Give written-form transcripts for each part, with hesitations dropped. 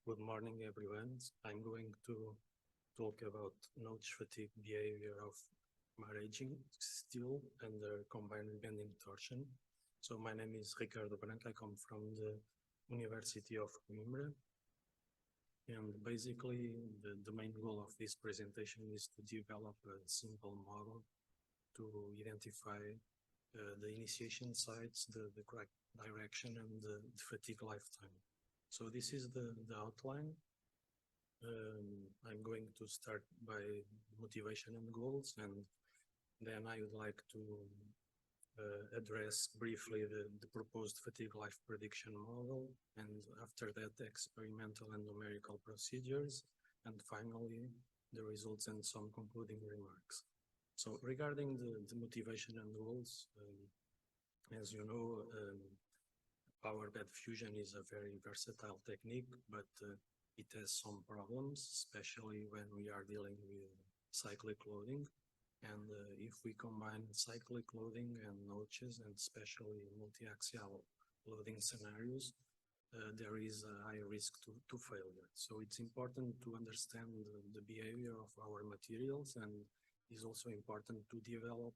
Good morning, everyone. I'm going to talk about notch fatigue behavior of maraging steel under combined bending torsion. So my name is Ricardo Branco. I come from the University of Coimbra. And basically, the main goal of this presentation is to develop a simple model to identify the initiation sites, the correct direction, and the fatigue lifetime. So this is the outline. I'm going to start by motivation and goals, and then I would like to address briefly the proposed fatigue life prediction model, and after that experimental and numerical procedures, and finally the results and some concluding remarks. So regarding the motivation and goals, as you know, power bed fusion is a very versatile technique, but it has some problems, especially when we are dealing with cyclic loading. And if we combine cyclic loading and notches, and especially multi-axial loading scenarios, there is a high risk to failure. So it's important to understand the behavior of our materials, and it's also important to develop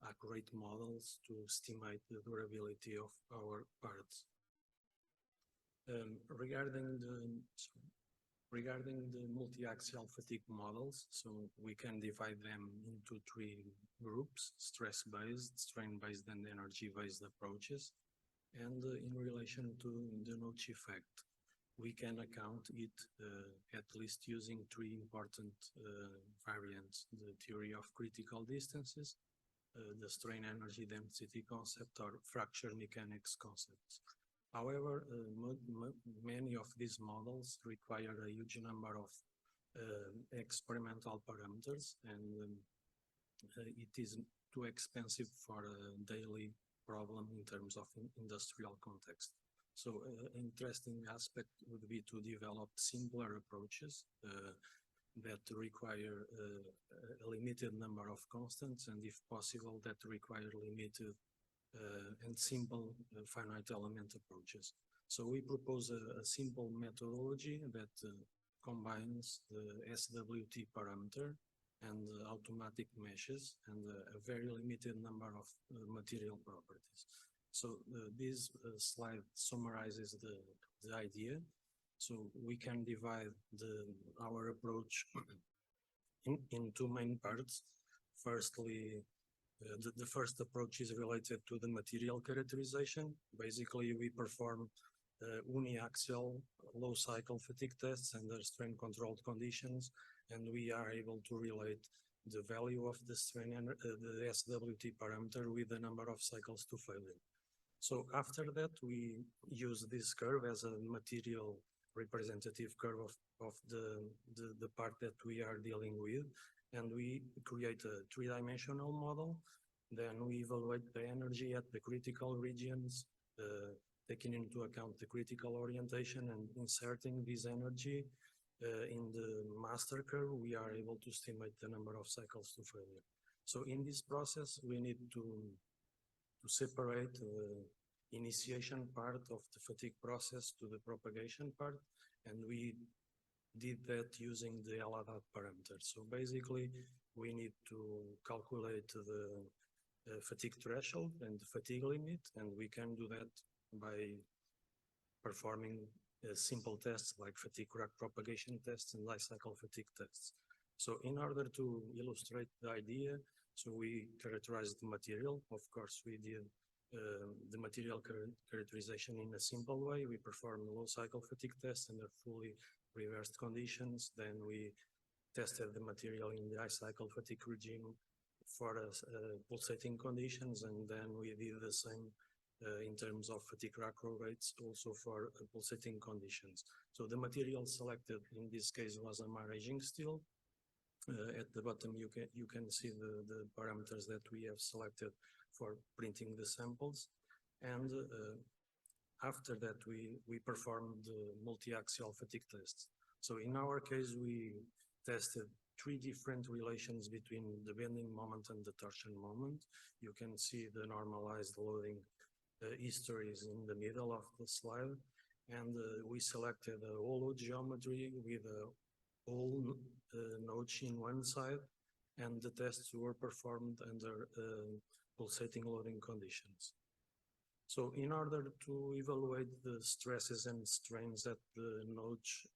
accurate models to estimate the durability of our parts. Regarding the multi-axial fatigue models, so we can divide them into three groups: stress-based, strain-based, and energy-based approaches. And in relation to the notch effect, we can account it at least using three important variants: the theory of critical distances, the strain energy density concept, or fracture mechanics concepts. However, many of these models require a huge number of experimental parameters, and it is too expensive for a daily problem in terms of industrial context. So interesting aspect would be to develop simpler approaches that require a limited number of constants, and if possible, that require limited and simple finite element approaches. So we propose a simple methodology that combines the SWT parameter and automatic meshes and a very limited number of material properties. So this slide summarizes the idea. So we can divide our approach in two main parts. Firstly, the first approach is related to the material characterization. Basically, we perform uniaxial low cycle fatigue tests under strain controlled conditions, and we are able to relate the value of the strain and the SWT parameter with the number of cycles to failure. So after that, we use this curve as a material representative curve of the part that we are dealing with, and we create a three-dimensional model. Then we evaluate the energy at the critical regions, taking into account the critical orientation, and inserting this energy in the master curve, we are able to estimate the number of cycles to failure. So in this process, we need to separate the initiation part of the fatigue process to the propagation part, and we did that using the LADAT parameter. So basically, we need to calculate the fatigue threshold and the fatigue limit, and we can do that by performing simple tests like fatigue crack propagation tests and life cycle fatigue tests. So in order to illustrate the idea, so we characterized the material. Of course, we did the material characterization in a simple way. We performed low cycle fatigue tests under fully reversed conditions. Then we tested the material in the high cycle fatigue regime for pulsating conditions, and then we did the same in terms of fatigue rack-roll rates also for pulsating conditions. So the material selected in this case was a maraging steel. At the bottom you can see the parameters that we have selected for printing the samples, and after that we performed the multi-axial fatigue tests. So in our case we tested three different relations between the bending moment and the torsion moment. You can see the normalized loading histories in the middle of the slide, and we selected a hollow geometry with a hole notch in one side, and the tests were performed under pulsating loading conditions. So in order to evaluate the stresses and strains at the notch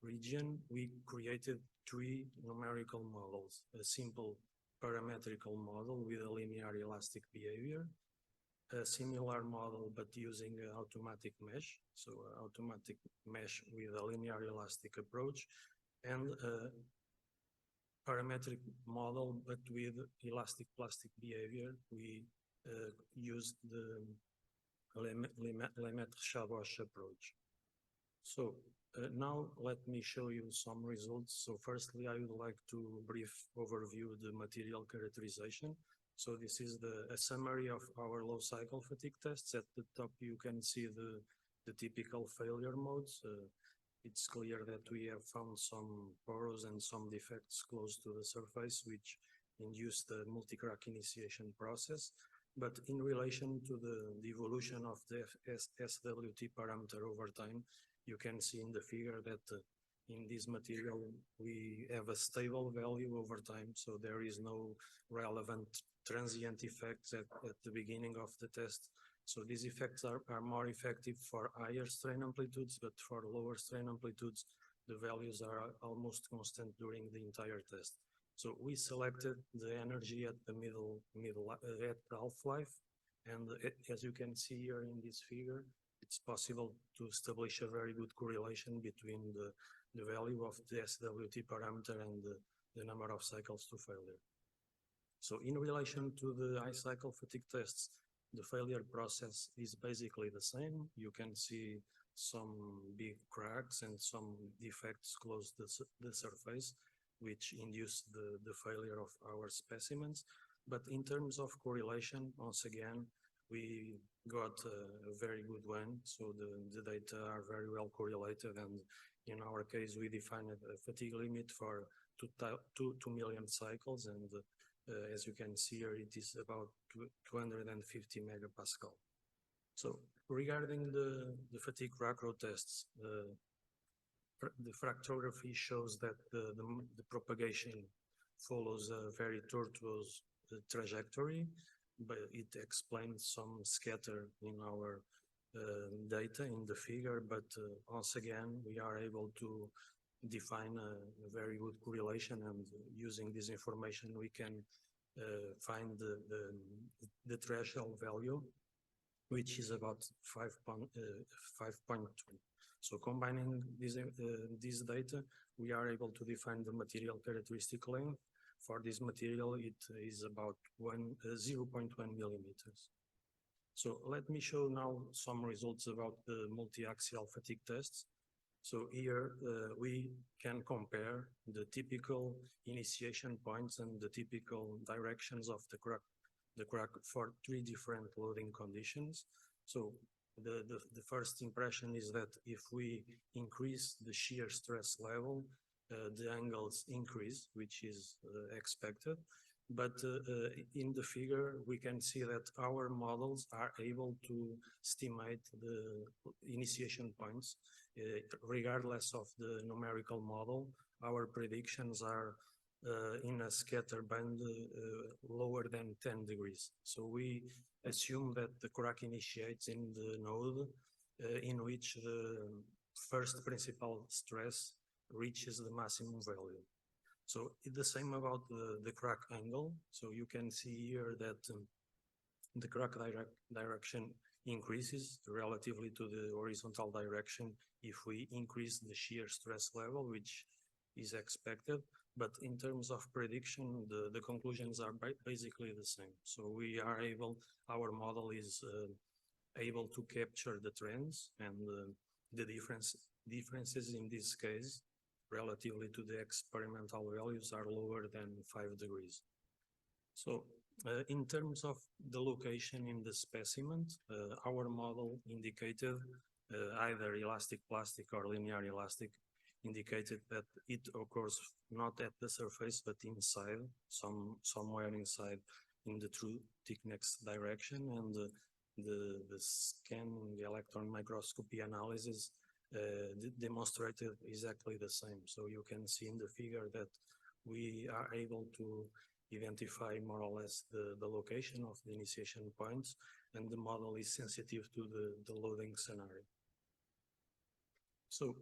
region, we created three numerical models: a simple parametrical model with a linear elastic behavior, a similar model but using an automatic mesh, so an automatic mesh with a linear elastic approach, and a parametric model but with elastic plastic behavior. We used the Lemaitre-Chaboch approach. So now let me show you some results. So firstly, I would like to brief overview the material characterization. So this is a summary of our low cycle fatigue tests. At the top, you can see the typical failure modes. It's clear that we have found some pores and some defects close to the surface, which induce the multi-crack initiation process. But in relation to the evolution of the SWT parameter over time, you can see in the figure that in this material, we have a stable value over time, so there is no relevant transient effects at the beginning of the test. So these effects are more effective for higher strain amplitudes, but for lower strain amplitudes, the values are almost constant during the entire test. So we selected the energy at the at half-life, and as you can see here in this figure, it's possible to establish a very good correlation between the value of the SWT parameter and the number of cycles to failure. So in relation to the high cycle fatigue tests, the failure process is basically the same. You can see some big cracks and some defects close the surface, which induce the failure of our specimens. But in terms of correlation, once again, we got a very good one. So the data are very well correlated, and in our case, we defined a fatigue limit for 2 million cycles, and as you can see here, it is about 250 megapascal. So regarding the fatigue macro tests, the fractography shows that the propagation follows a very tortuous trajectory, but it explains some scatter in our data in the figure. But once again, we are able to define a very good correlation, and using this information, we can find the threshold value, which is about 5.2. So combining this data, we are able to define the material characteristic length. For this material, it is about 0.1 millimeters. So let me show now some results about the multi-axial fatigue tests. So here we can compare the typical initiation points and the typical directions of the crack for three different loading conditions. So the first impression is that if we increase the shear stress level, the angles increase, which is expected. But in the figure, we can see that our models are able to estimate the initiation points regardless of the numerical model. Our predictions are in a scatter band lower than 10 degrees. So we assume that the crack initiates in the node in which the first principal stress reaches the maximum value. So it's the same about the crack angle. So you can see here that the crack direction increases relatively to the horizontal direction if we increase the shear stress level, which is expected. But in terms of prediction, the conclusions are basically the same. So we are able, our model is able to capture the trends, and the differences in this case relatively to the experimental values are lower than 5 degrees. So in terms of the location in the specimen, our model indicated either elastic plastic or linear elastic, indicated that it occurs not at the surface but inside, somewhere inside in the true thickness direction, and the scan, the electron microscopy analysis demonstrated exactly the same. So you can see in the figure that we are able to identify more or less the location of the initiation points, and the model is sensitive to the loading scenario. So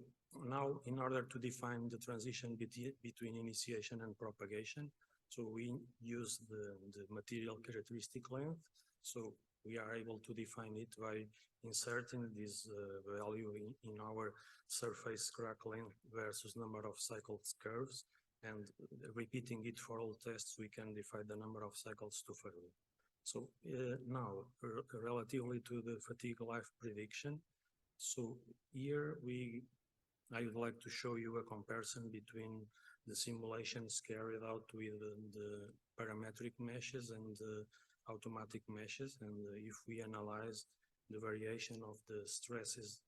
now, in order to define the transition between initiation and propagation, so we use the material characteristic length. So we are able to define it by inserting this value in our surface crack length versus number of cycles curves, and repeating it for all tests, we can define the number of cycles to Ferreira. So now, relatively to the fatigue life prediction, so here I would like to show you a comparison between the simulations carried out with the parametric meshes and the automatic meshes. And if we analyze the variation of the stresses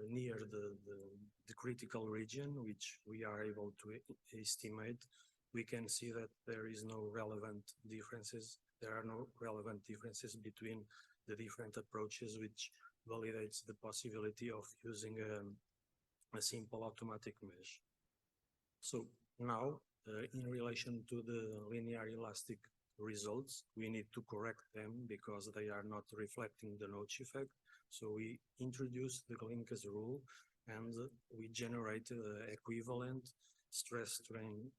near the critical region, which we are able to estimate, we can see that there are no relevant differences between the different approaches, which validates the possibility of using a simple automatic mesh. So now, in relation to the linear elastic results, we need to correct them because they are not reflecting the notch effect. So we introduce the Glinka's rule, and we generate equivalent stress-strain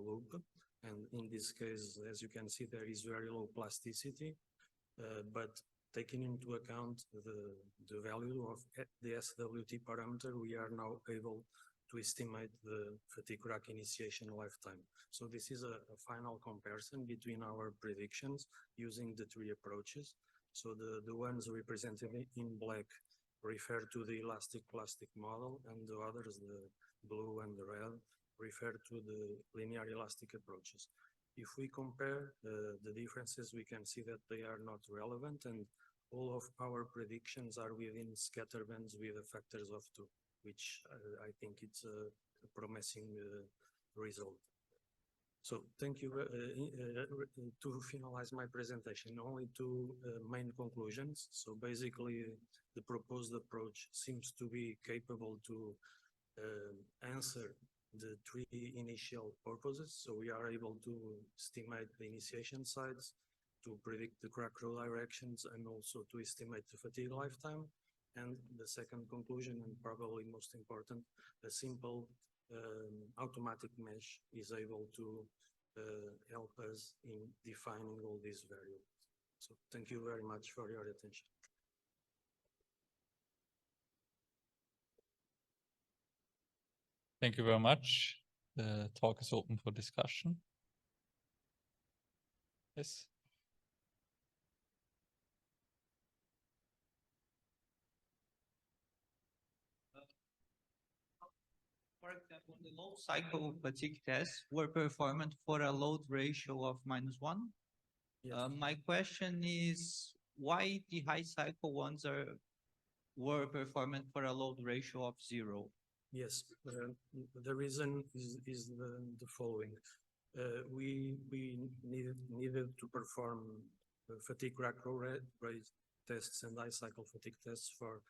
loop. And in this case, as you can see, there is very low plasticity, but taking into account the value of the SWT parameter, we are now able to estimate the fatigue crack initiation lifetime. So this is a final comparison between our predictions using the three approaches. So the ones represented in black refer to the elastic plastic model, and the others, the blue and the red, refer to the linear elastic approaches. If we compare the differences, we can see that they are not relevant, and all of our predictions are within scatter bands with factors of 2, which I think it's a promising result. So thank you. To finalize my presentation, only two main conclusions. So basically, the proposed approach seems to be capable to answer the three initial purposes. So we are able to estimate the initiation sites, to predict the crack row directions, and also to estimate the fatigue lifetime. And the second conclusion, and probably most important, a simple automatic mesh is able to help us in defining all these variables. So thank you very much for your attention. Thank you very much. The talk is open for discussion. Yes. For example, the low cycle fatigue tests were performed for a load ratio of -1. Yes. My question is why the high cycle ones were performed for a load ratio of 0? Yes, the reason is the following. We needed to perform fatigue crack row rate tests and high cycle fatigue tests for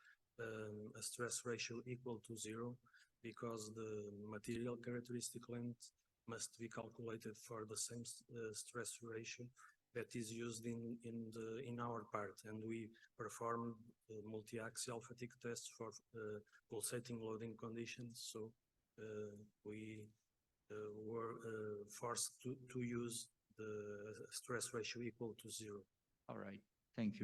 a stress ratio equal to 0, because the material characteristic length must be calculated for the same stress ratio that is used in our part, and we performed multi-axial fatigue tests for pulsating loading conditions. So we were forced to use the stress ratio equal to 0. All right, thank you.